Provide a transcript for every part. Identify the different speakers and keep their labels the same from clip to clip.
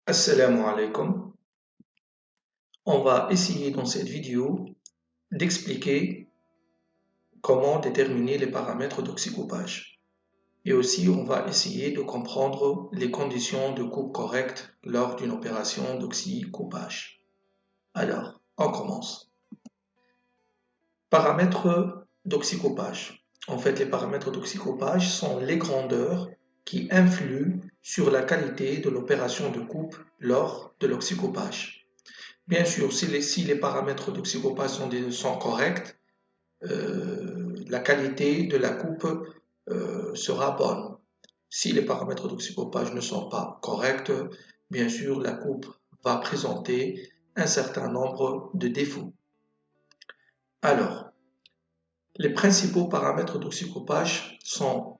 Speaker 1: Assalamu alaikum. On va essayer dans cette vidéo d'expliquer comment déterminer les paramètres d'oxycoupage. Et aussi, on va essayer de comprendre les conditions de coupe correcte lors d'une opération d'oxycoupage. Alors, on commence. Paramètres d'oxycoupage. En fait, les paramètres d'oxycoupage sont les grandeurs qui influent sur la qualité de l'opération de coupe lors de l'oxycoupage. Bien sûr, si les paramètres d'oxycoupage sont corrects, la qualité de la coupe sera bonne. Si les paramètres d'oxycoupage ne sont pas corrects, bien sûr, la coupe va présenter un certain nombre de défauts. Alors, les principaux paramètres d'oxycoupage sont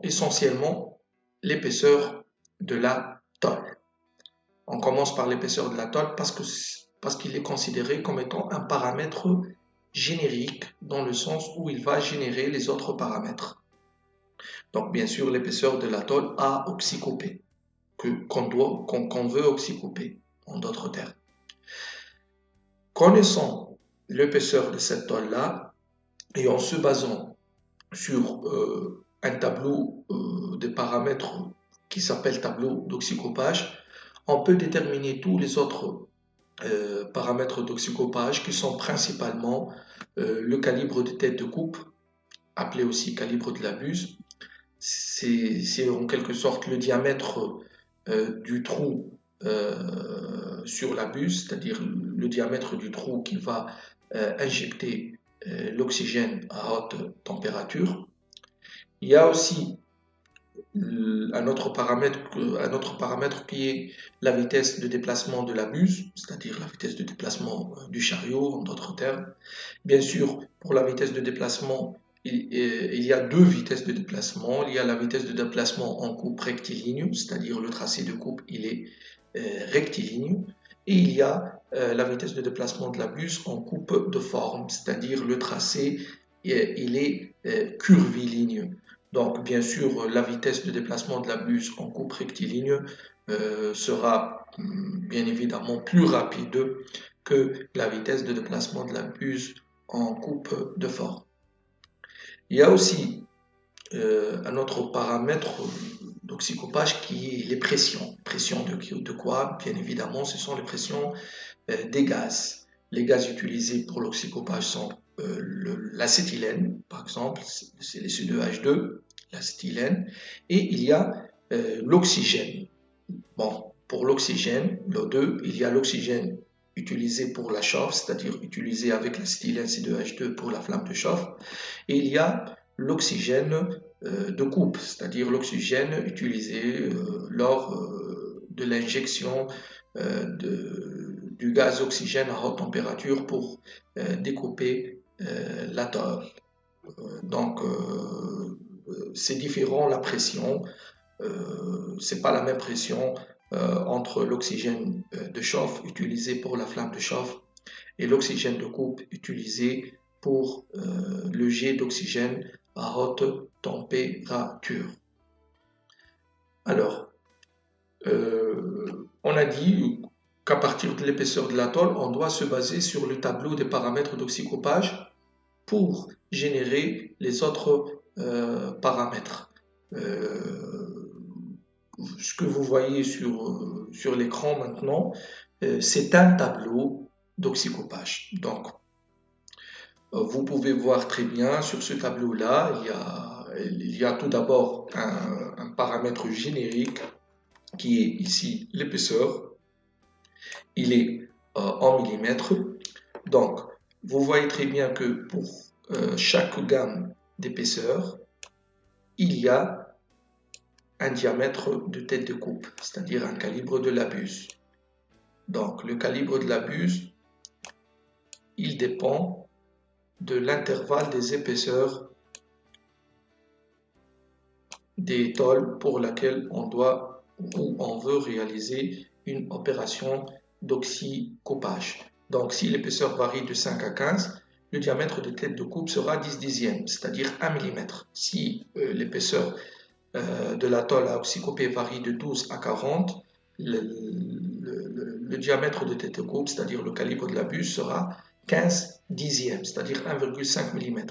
Speaker 1: essentiellement l'épaisseur de la tôle. On commence par l'épaisseur de la tôle parce qu'il est considéré comme étant un paramètre générique dans le sens où il va générer les autres paramètres. Donc bien sûr l'épaisseur de la tôle à oxycouper, qu'on veut oxycouper en d'autres termes. Connaissant l'épaisseur de cette tôle-là et en se basant sur un tableau de paramètres qui s'appelle tableau d'oxycoupage, on peut déterminer tous les autres paramètres d'oxycoupage qui sont principalement le calibre de tête de coupe, appelé aussi calibre de la buse. C'est en quelque sorte le diamètre du trou sur la buse, c'est-à-dire le diamètre du trou qui va injecter l'oxygène à haute température. Il y a aussi un autre paramètre qui est la vitesse de déplacement de la buse, c'est-à-dire la vitesse de déplacement du chariot, en d'autres termes. Bien sûr, pour la vitesse de déplacement, il y a deux vitesses de déplacement. Il y a la vitesse de déplacement en coupe rectiligne, c'est-à-dire le tracé de coupe, il est rectiligne. Et il y a la vitesse de déplacement de la buse en coupe de forme, c'est-à-dire le tracé, il est curviligne. Donc, bien sûr, la vitesse de déplacement de la buse en coupe rectiligne sera bien évidemment plus rapide que la vitesse de déplacement de la buse en coupe de forme. Il y a aussi un autre paramètre d'oxycoupage qui est les pressions. Pressions de quoi? Bien évidemment, ce sont les pressions des gaz. Les gaz utilisés pour l'oxycoupage sont l'acétylène, par exemple, c'est les C2H2, l'acétylène, et il y a l'oxygène. Bon, pour l'oxygène, l'O2, il y a l'oxygène utilisé pour la chauffe, c'est-à-dire utilisé avec l'acétylène C2H2 pour la flamme de chauffe, et il y a l'oxygène de coupe, c'est-à-dire l'oxygène utilisé lors de l'injection du gaz oxygène à haute température pour découper la tôle. Donc, c'est différent la pression. C'est pas la même pression entre l'oxygène de chauffe utilisé pour la flamme de chauffe et l'oxygène de coupe utilisé pour le jet d'oxygène à haute température. Alors, on a dit qu'à partir de l'épaisseur de la tôle, on doit se baser sur le tableau des paramètres d'oxycoupage pour générer les autres paramètres. Ce que vous voyez sur l'écran maintenant, c'est un tableau d'oxycoupage. Donc, vous pouvez voir très bien sur ce tableau-là, il y a tout d'abord un paramètre générique qui est ici l'épaisseur. Il est en millimètres. Donc, vous voyez très bien que pour chaque gamme d'épaisseur, il y a un diamètre de tête de coupe, c'est-à-dire un calibre de la buse. Donc, le calibre de la buse, il dépend de l'intervalle des épaisseurs des tôles pour laquelle on doit ou on veut réaliser une opération d'oxycoupage. Donc, si l'épaisseur varie de 5 à 15, le diamètre de tête de coupe sera 10 dixièmes, c'est-à-dire 1 mm. Si l'épaisseur de la tôle à oxycouper varie de 12 à 40, le diamètre de tête de coupe, c'est-à-dire le calibre de la buse, sera 15 dixièmes, c'est-à-dire 1,5 mm.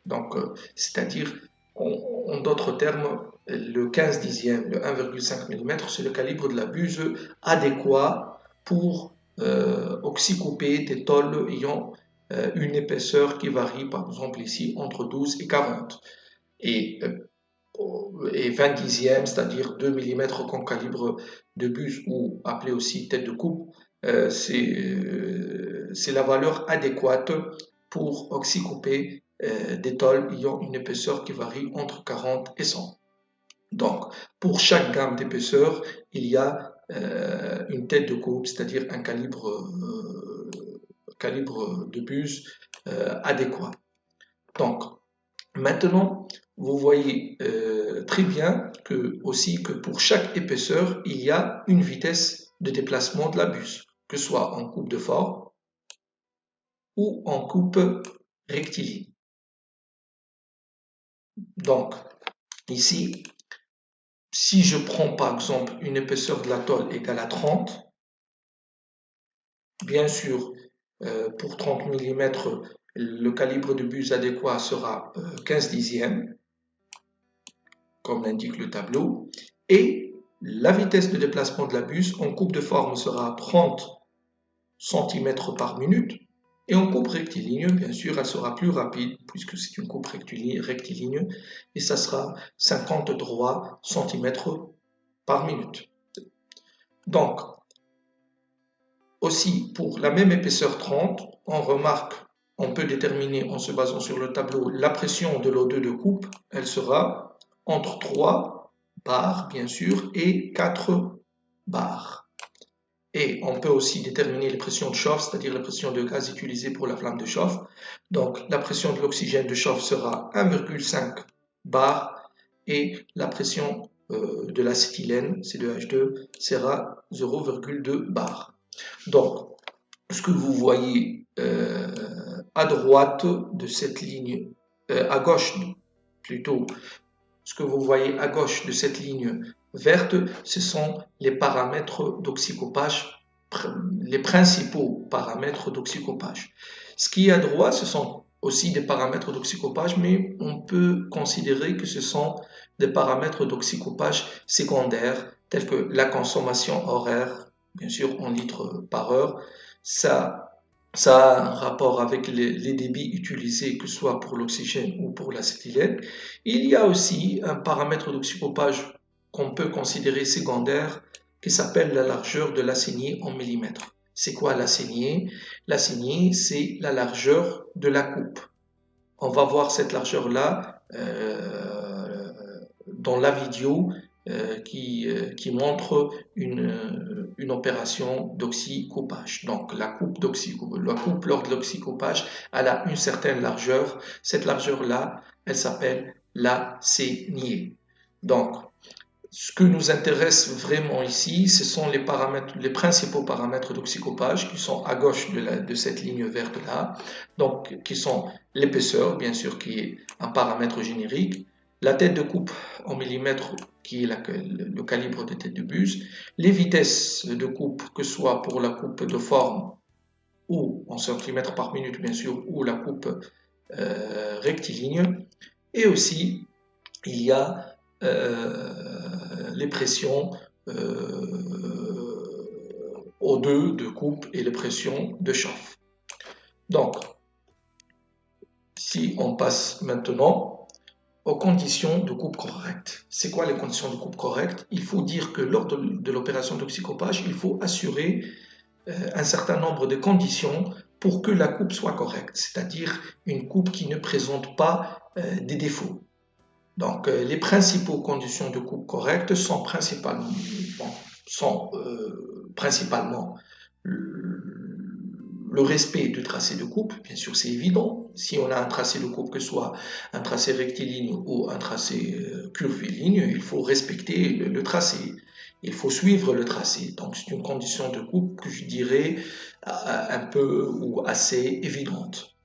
Speaker 1: Donc, c'est-à-dire, en d'autres termes, le 15 dixième, le 1,5 mm, c'est le calibre de la buse adéquat pour oxycouper des tôles ayant une épaisseur qui varie, par exemple ici, entre 12 et 40. Et 20 dixièmes, c'est-à-dire 2 mm comme calibre de buse ou appelé aussi tête de coupe, c'est la valeur adéquate pour oxycouper des tôles ayant une épaisseur qui varie entre 40 et 100. Donc, pour chaque gamme d'épaisseur, il y a une tête de coupe, c'est-à-dire un calibre de buse adéquat. Donc, maintenant, vous voyez très bien que pour chaque épaisseur, il y a une vitesse de déplacement de la buse, que ce soit en coupe de forme ou en coupe rectiligne. Donc, ici, si je prends par exemple une épaisseur de la tôle égale à 30, bien sûr, pour 30 mm, le calibre de buse adéquat sera 15 dixièmes, comme l'indique le tableau, et la vitesse de déplacement de la buse en coupe de forme sera 30 cm par minute, et en coupe rectiligne, bien sûr, elle sera plus rapide, puisque c'est une coupe rectiligne, et ça sera 53 cm par minute. Donc, aussi, pour la même épaisseur 30, on peut déterminer en se basant sur le tableau la pression de l'O2 de coupe, elle sera entre 3 bars, bien sûr, et 4 bars. Et on peut aussi déterminer les pressions de chauffe, c'est-à-dire la pression de gaz utilisée pour la flamme de chauffe. Donc, la pression de l'oxygène de chauffe sera 1,5 bar et la pression de l'acétylène, C2H2, sera 0,2 bar. Donc, ce que vous voyez à droite de cette ligne, à gauche plutôt, ce que vous voyez à gauche de cette ligne verte, ce sont les paramètres d'oxycopage, les principaux paramètres d'oxycopage. Ce qui est à droite, ce sont aussi des paramètres d'oxycopage, mais on peut considérer que ce sont des paramètres d'oxycopage secondaires, tels que la consommation horaire, bien sûr en litres par heure. Ça a un rapport avec les débits utilisés, que ce soit pour l'oxygène ou pour l'acétylène. Il y a aussi un paramètre d'oxycopage qu'on peut considérer secondaire qui s'appelle la largeur de la saignée en millimètres. C'est quoi la saignée? La saignée, c'est la largeur de la coupe. On va voir cette largeur-là dans la vidéo qui montre une opération d'oxycopage. Donc la coupe lors de l'oxycopage, elle a une certaine largeur. Cette largeur-là, elle s'appelle la saignée. Donc, ce que nous intéresse vraiment ici, ce sont les principaux paramètres d'oxycopage qui sont à gauche de cette ligne verte-là, donc qui sont l'épaisseur, bien sûr, qui est un paramètre générique, la tête de coupe en millimètres, qui est le calibre de tête de buse, les vitesses de coupe, que ce soit pour la coupe de forme ou en centimètres par minute, bien sûr, ou la coupe rectiligne, et aussi il y a les pressions O2 de coupe et les pressions de chauffe. Donc, si on passe maintenant aux conditions de coupe correcte. C'est quoi les conditions de coupe correcte? Il faut dire que lors de l'opération d'oxycopage, il faut assurer un certain nombre de conditions pour que la coupe soit correcte, c'est-à-dire une coupe qui ne présente pas des défauts. Donc, les principaux conditions de coupe correcte sont principalement le respect du tracé de coupe, bien sûr c'est évident. Si on a un tracé de coupe, que ce soit un tracé rectiligne ou un tracé curviligne, il faut respecter le tracé. Il faut suivre le tracé. Donc c'est une condition de coupe que je dirais un peu ou assez évidente.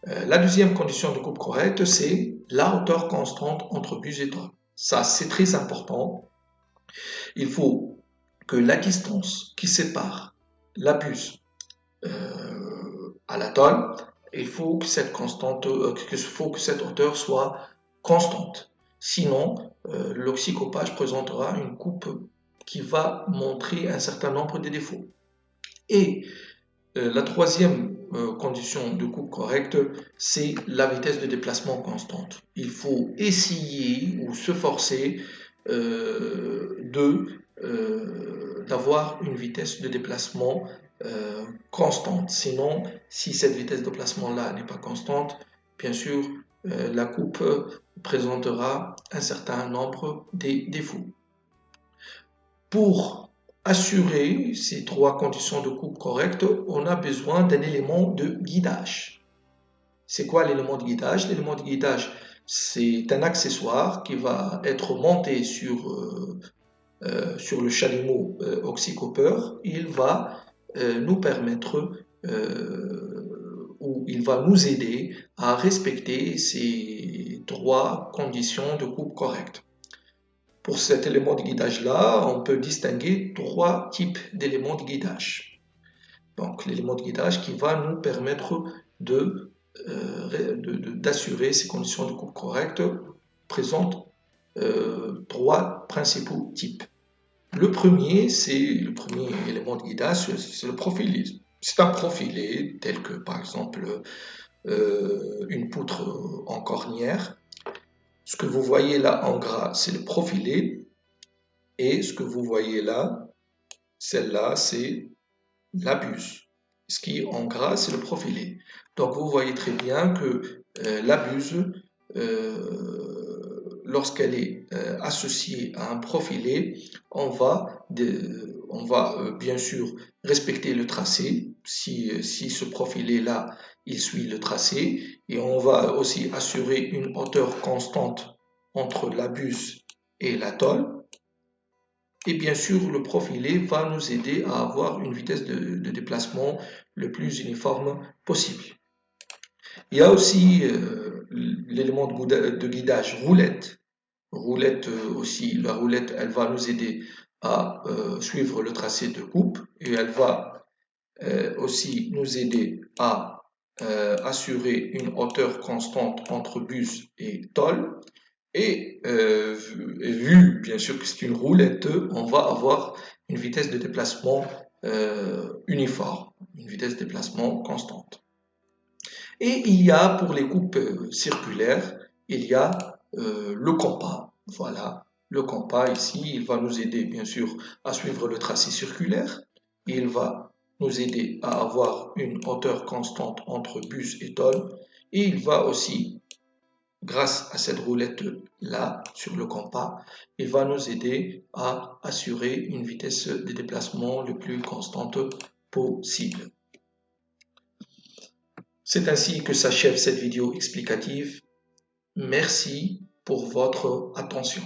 Speaker 1: La deuxième condition de coupe correcte, c'est la hauteur constante entre buse et tôle. Ça, c'est très important. Il faut que la distance qui sépare la buse à la tôle, il faut que cette hauteur soit constante. Sinon, l'oxycopage présentera une coupe qui va montrer un certain nombre de défauts. Et la troisième condition de coupe correcte, c'est la vitesse de déplacement constante. Il faut essayer ou se forcer d'avoir une vitesse de déplacement constante. Sinon, si cette vitesse de déplacement-là n'est pas constante, bien sûr, la coupe présentera un certain nombre de défauts. Pour assurer ces trois conditions de coupe correctes, on a besoin d'un élément de guidage. C'est quoi l'élément de guidage? L'élément de guidage, c'est un accessoire qui va être monté sur le chalumeau oxycopeur. Il va nous permettre ou il va nous aider à respecter ces trois conditions de coupe correcte. Pour cet élément de guidage-là, on peut distinguer trois types d'éléments de guidage. Donc, l'élément de guidage qui va nous permettre d'assurer ces conditions de coupe correctes présente trois principaux types. Le premier élément de guidage, c'est le profilé. C'est un profilé tel que, par exemple, une poutre en cornière. Ce que vous voyez là en gras, c'est le profilé. Et ce que vous voyez là, celle-là, c'est la buse. Ce qui est en gras, c'est le profilé. Donc vous voyez très bien que la buse, lorsqu'elle est associée à un profilé, on va bien sûr respecter le tracé, si ce profilé-là, il suit le tracé, et on va aussi assurer une hauteur constante entre la buse et la tôle. Et bien sûr, le profilé va nous aider à avoir une vitesse de déplacement le plus uniforme possible. Il y a aussi l'élément de guidage roulette. Roulette aussi, la roulette, elle va nous aider à suivre le tracé de coupe et elle va aussi nous aider à assurer une hauteur constante entre buse et tôle. Et vu bien sûr que c'est une roulette, on va avoir une vitesse de déplacement uniforme, une vitesse de déplacement constante. Et il y a pour les coupes circulaires, il y a le compas. Voilà, le compas ici, il va nous aider bien sûr à suivre le tracé circulaire. Il va nous aider à avoir une hauteur constante entre bus et tôle. Et il va aussi, grâce à cette roulette-là sur le compas, il va nous aider à assurer une vitesse de déplacement le plus constante possible. C'est ainsi que s'achève cette vidéo explicative. Merci pour votre attention.